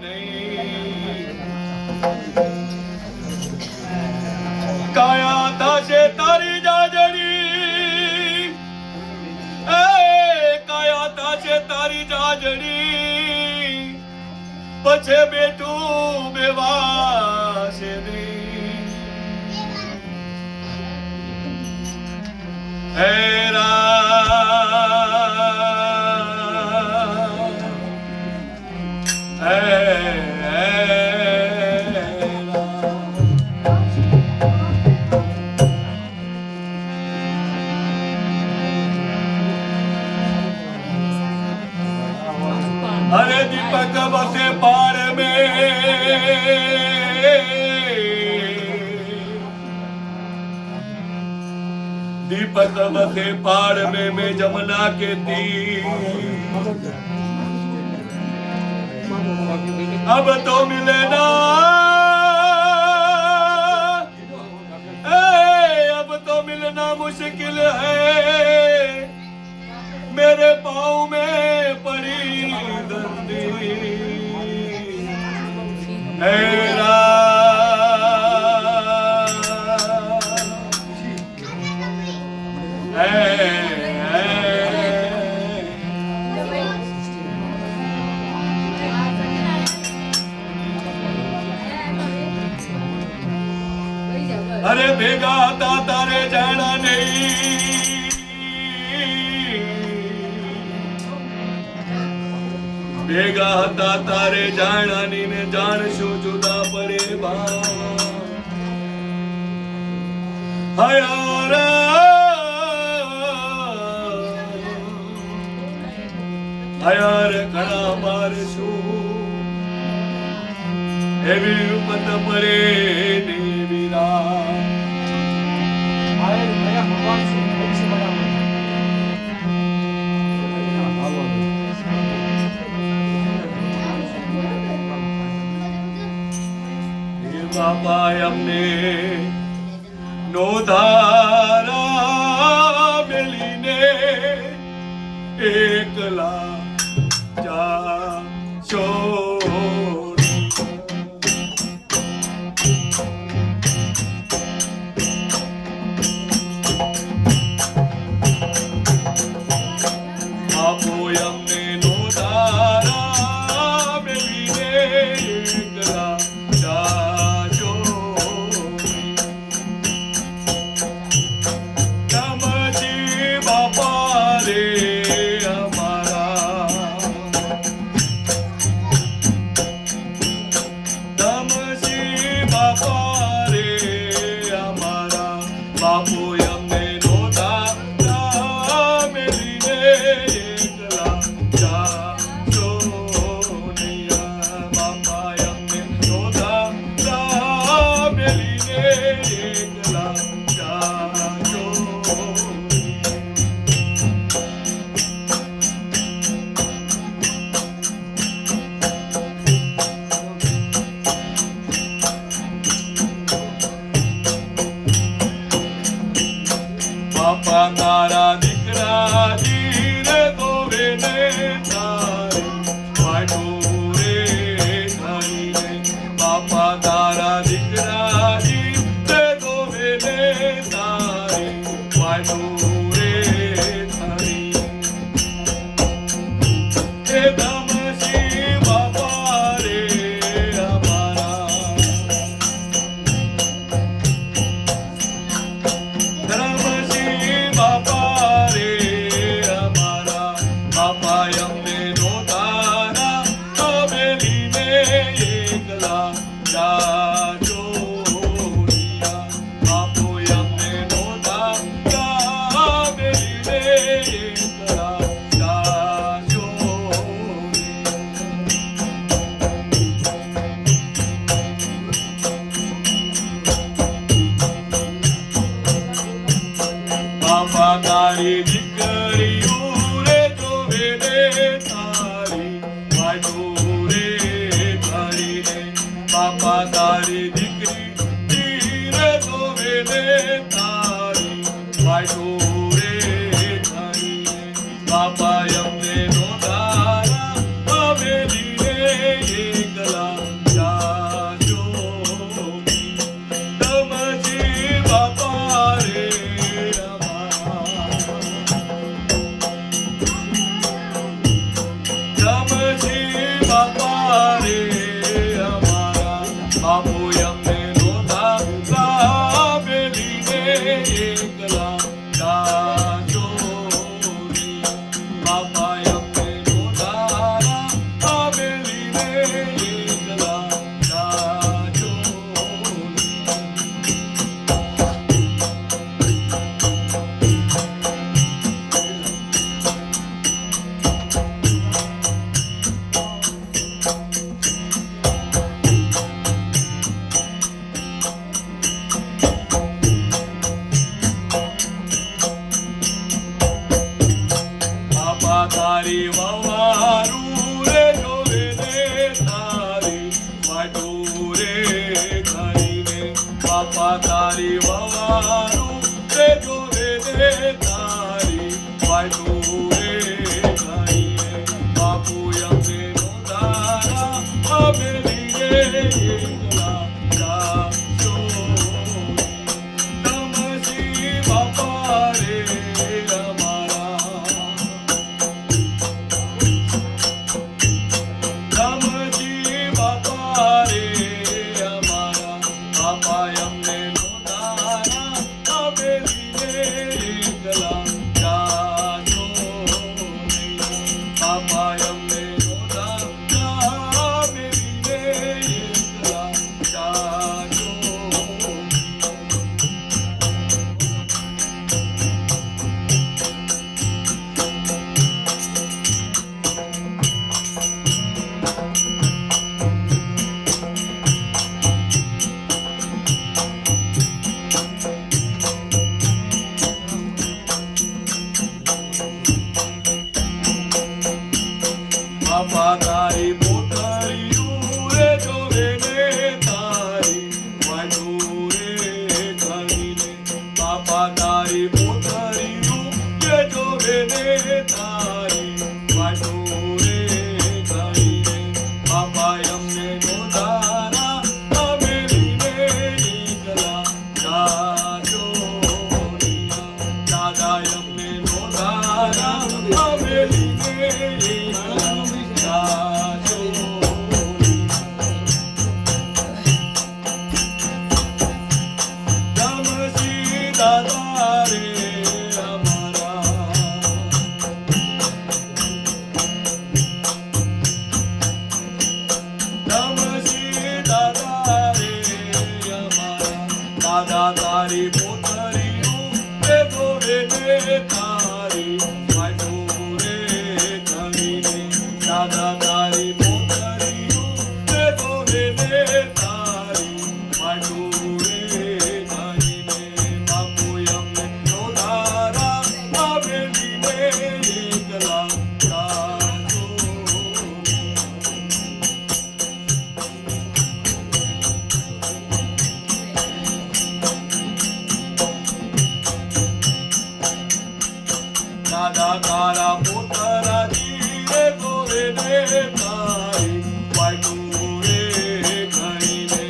નહીં. કાયા થશે તારી જાજડી, એ કાયા થશે તારી જાજડી, પછી બેઠું બેવાશે નહીં. હે अरे दीपक बसे पार में, दीपक बसे पार में मैं जमुना के तीर, अब तो मिले ना, अब तो मिलना मुश्किल है, मेरे पाँव में पड़ी दर्दी. अरे भेगा था तारे जाना नहीं, ભેગા હતા તારે જાણાની ને જાણશું જુદા પડે બા. હયાર ઘણા મારશું, એવી ઉપત પડે ને વીરા. બાપા અમને નોધારા મેલીને એકલા જાશો. બાપો અમને નોધારા મેલીને એકલા બાપા તારા દીકરા જીરે ધોવે ને તારી વાટું રે ધણીને. બાપા તારા દીકરા જીરે ધોવે ને તારી વાટું રે ધણીને. એ ધમસી બાપા રે અમારા, બાપા તારી દીકરીઓ રે ધોવે ને તારી વાટું રે ધણીને. બાપા તારી દીકરી રે ધોવે ને તારી વાટું રે ધણીને. બાપા અમને નોંધારા હવેલી રે એકલા રે અમારા બાપુ અમને નોતા લાવેલીને એકલા જાજો રે બાપા અમને નોતા લાવેલીને એકલા જાજો બાપા તારી વવારું રે જોવે ને તારી વાટું રે ખાઈને બાપા તારી વવારું રે જોવે ને તારી વાટું રે ખાઈને બાપુ અમને નોંધારા હવેલી રે એકલા જાજો નમઃ બાપા રે અમારા નમઃ બાપા રે અમારા બાપા અમને નોંધારા હવેલી રે એકલા જાજો બાપા અમને નોંધારા હવેલી રે એકલા જાજો બાપા તારી પોતરીયું રે જોવે ને તારી વાટું રે ખાઈને બાપા તારી પોતરીયું રે જોવે ને તારી વાટું રે ખાઈને બાપા અમને નોંધારા હવેલી ને એકલા જાજો દાદા અમને નોંધારા હવેલી ને એકલા જાજો નમઃ દાદા રે અમારા નમઃ દાદા રે અમારા દાદા તારી પોતરીયું રે જોવે ને તારી વાટું રે ખાઈને દાદા તારી પોતરીયું રે જોવે ને તારી વાટું રે ખાઈને બાપુ અમને નોંધારા હવેલી ને એકલા જાજો દાદા તારા પોતરાજી રે જોવે ને તારી વાટું રે ખાઈને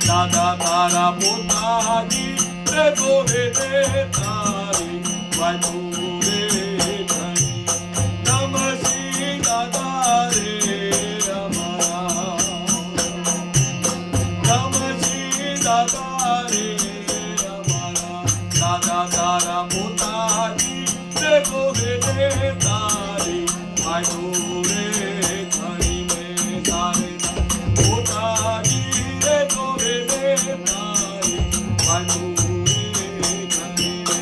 દાદા તારા પોતાજી રે જોવે ને તારી વાટું રે ખાઈને નમઃ દાદા રે અમારા નમઃ દાદા રે અમારા દાદા તારા પોતાજી રે જોવે ને તારી વાટું રે ખાઈને તારે પોતાજી રે જોવે ને તારી વાટું રે ખાઈને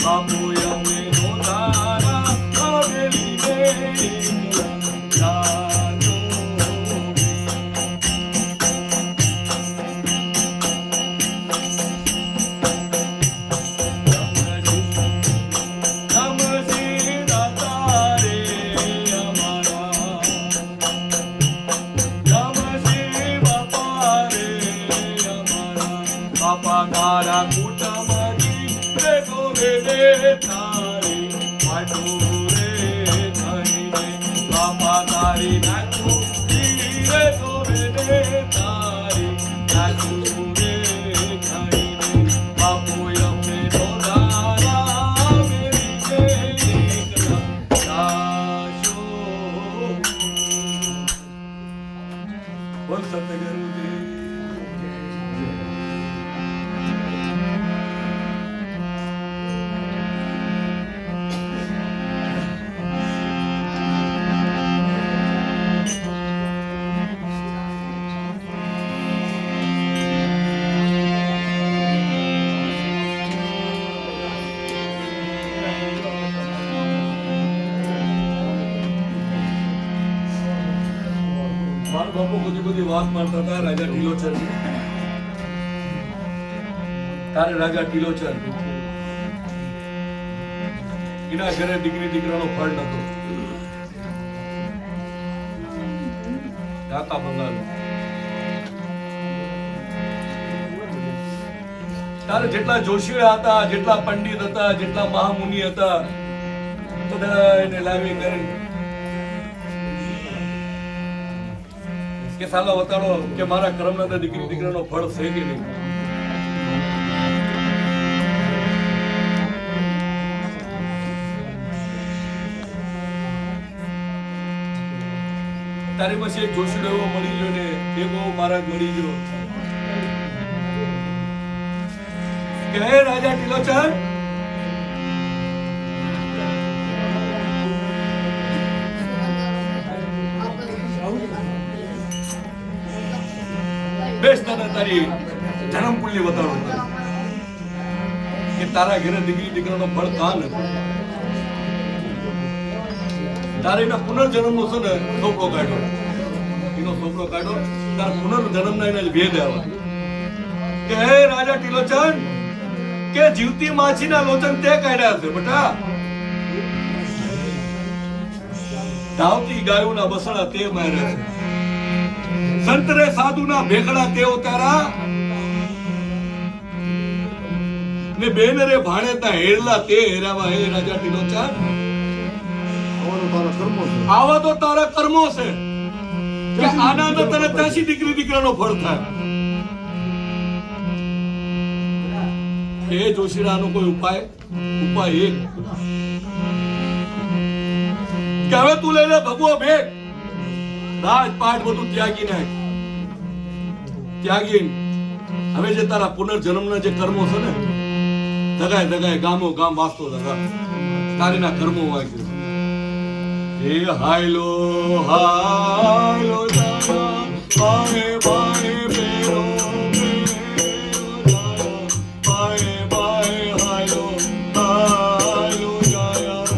બાપુ અમને નોંધારા હવેલી ને એકલા જાજો નમઃ દાદા રે અમારા નમઃ બાપા રે અમારા બાપા તારા કુટુંબજી રે જોવે ને તારી વાટું રે ખાઈને બાપા તારી નાચું રે જોવે ને તારી નાચું રે ખાઈને બાપુ અમને નોંધારા હવેલી ને એકલા જાજો બોલ સતગુરુદેવ બાપુ બધી વાત માનતા હતા રાજા ટીલોચર તારે રાજા ટીલોચર એના ઘરે દીકરી દીકરાનો ફળ નતો કાકા બંગાળ તારે જેટલા જોશીઓ હતા જેટલા પંડિત હતા જેટલા મહામુનિ હતા બધા એને લાવી કરી કે સાલા વતાડો કે મારા કર્મના દીકરી દીકરાનો ફળ છે કે નહીં તારી પછી એક જોશીડો એવો મળી ગયો ને એવો મહારાજ મળી ગયો કે હે રાજા ટીલોચર બેસ તને તારી જન્મકુળની બતાડો કે તારા ઘરે દીકરી દીકરાનો ફળ કાન તારે એના પુનર્જન્મનો છે ને સોપડો કાઢ્યો એનો સોપડો કાઢ્યો તાર પુનર્જન્મના એને ભેદ આવ્યા કે હે રાજા ટીલોચન કે જીવતી માછીના લોચન તે કાઢ્યા છે બેટા ધાવતી ગાયોના બસડા તે માર્યા છે સંતરે સાધુના ભેખડા તે ઉતારા ને બેનરે ભાણેતા હેરલા તે હેરાવા હે રાજા ટીલોચન આવા તો તારા કર્મો છે કે આના તો તને ત્યાંથી દીકરી દીકરાનો ફળ થાય એ જોશીરાનો કોઈ ઉપાય એક કે હવે તું લઈ લે ભગવો ભેટ રાજપાટ બધું ત્યાગી નાખ ત્યાગી હવે જે તારા પુનર્જન્મના જે કર્મો છે ને જગાય ગામો ગામ વાસ્તો જગા તારીના કર્મો વાગ્યો હે હાયલો હાયલો જાયા પાએ પાએ પેરો પાએ પાએ હાયલો હાયલો જાયા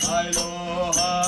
હાયલો